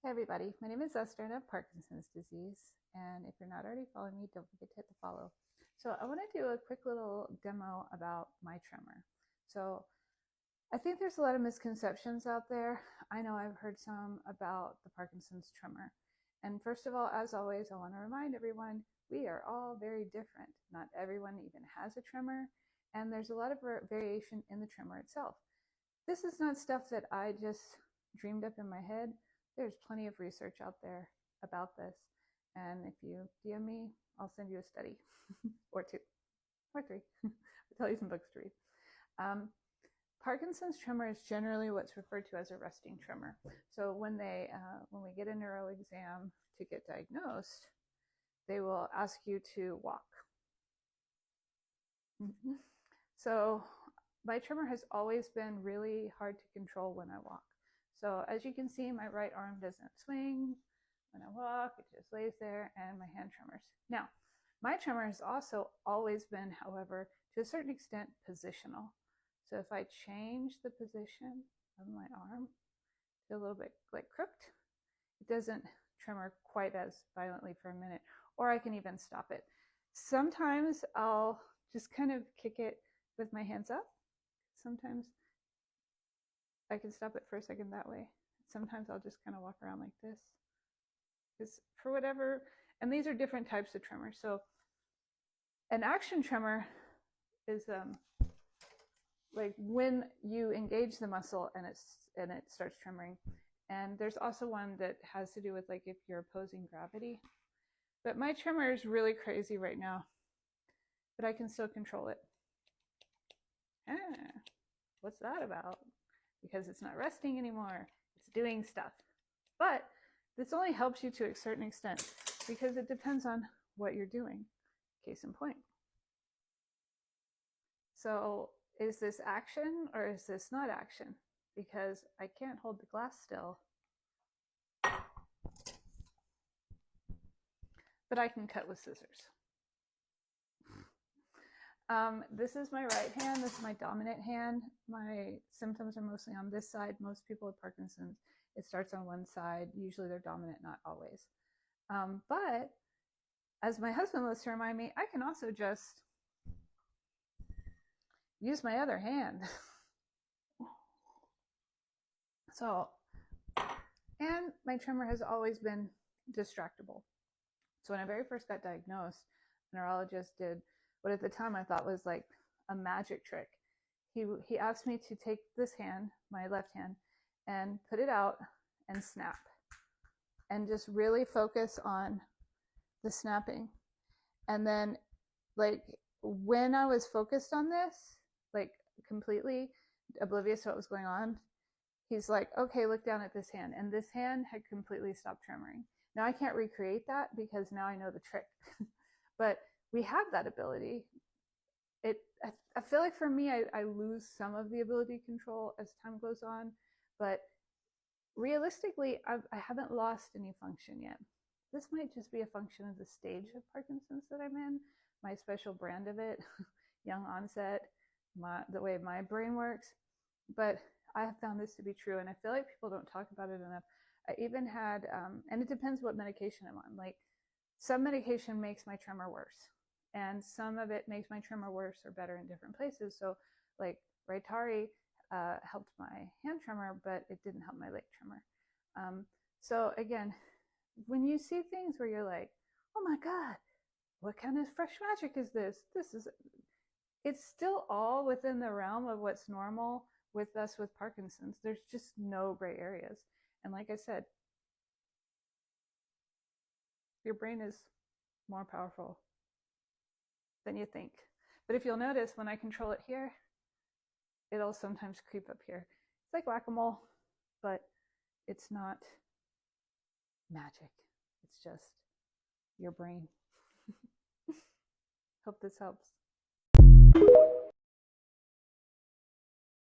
Hey everybody, my name is Esther and I have Parkinson's disease. And if you're not already following me, don't forget to hit the follow. So I want to do a quick little demo about my tremor. So I think there's a lot of misconceptions out there. I know I've heard some about the Parkinson's tremor. And first of all, as always, I want to remind everyone, we are all very different. Not everyone even has a tremor, and there's a lot of variation in the tremor itself. This is not stuff that I just dreamed up in my head. There's plenty of research out there about this. And if you DM me, I'll send you a study or two or three. I'll tell you some books to read. Parkinson's tremor is generally what's referred to as a resting tremor. So when we get a neuro exam to get diagnosed, they will ask you to walk. So my tremor has always been really hard to control when I walk. So as you can see, my right arm doesn't swing. When I walk, it just lays there, and my hand tremors. Now, my tremor has also always been, however, to a certain extent, positional. So if I change the position of my arm to a little bit like crooked, it doesn't tremor quite as violently for a minute, or I can even stop it. Sometimes I'll just kind of kick it with my hands up. Sometimes I can stop it for a second that way. Sometimes I'll just kind of walk around like this. Because for whatever, and these are different types of tremors. So an action tremor is like when you engage the muscle and it starts tremoring. And there's also one that has to do with like if you're opposing gravity. But my tremor is really crazy right now, but I can still control it. What's that about? Because it's not resting anymore, it's doing stuff. But this only helps you to a certain extent because it depends on what you're doing. Case in point. So is this action or is this not action? Because I can't hold the glass still, but I can cut with scissors. This is my right hand. This is my dominant hand. My symptoms are mostly on this side. Most people with Parkinson's, it starts on one side. Usually they're dominant, not always. But as my husband loves to remind me, I can also just use my other hand. So, and my tremor has always been distractible. So when I very first got diagnosed, a neurologist did what at the time I thought was like a magic trick. He asked me to take this hand, my left hand, and put it out and snap. And just really focus on the snapping. And then like when I was focused on this, like completely oblivious to what was going on, he's like, okay, look down at this hand. And this hand had completely stopped tremoring. Now I can't recreate that because now I know the trick. But we have that ability. I feel like for me, I lose some of the ability to control as time goes on, but realistically, I haven't lost any function yet. This might just be a function of the stage of Parkinson's that I'm in, my special brand of it, young onset, the way my brain works. But I have found this to be true, and I feel like people don't talk about it enough. I even had, and it depends what medication I'm on. Like some medication makes my tremor worse, and some of it makes my tremor worse or better in different places. So like Rytari helped my hand tremor, but it didn't help my leg tremor. So again, when you see things where you're like, oh my God, what kind of fresh magic is this? It's still all within the realm of what's normal with us with Parkinson's. There's just no gray areas. And like I said, your brain is more powerful than you think. But if you'll notice, when I control it here, it'll sometimes creep up here. It's like whack-a-mole, but it's not magic. It's just your brain. Hope this helps.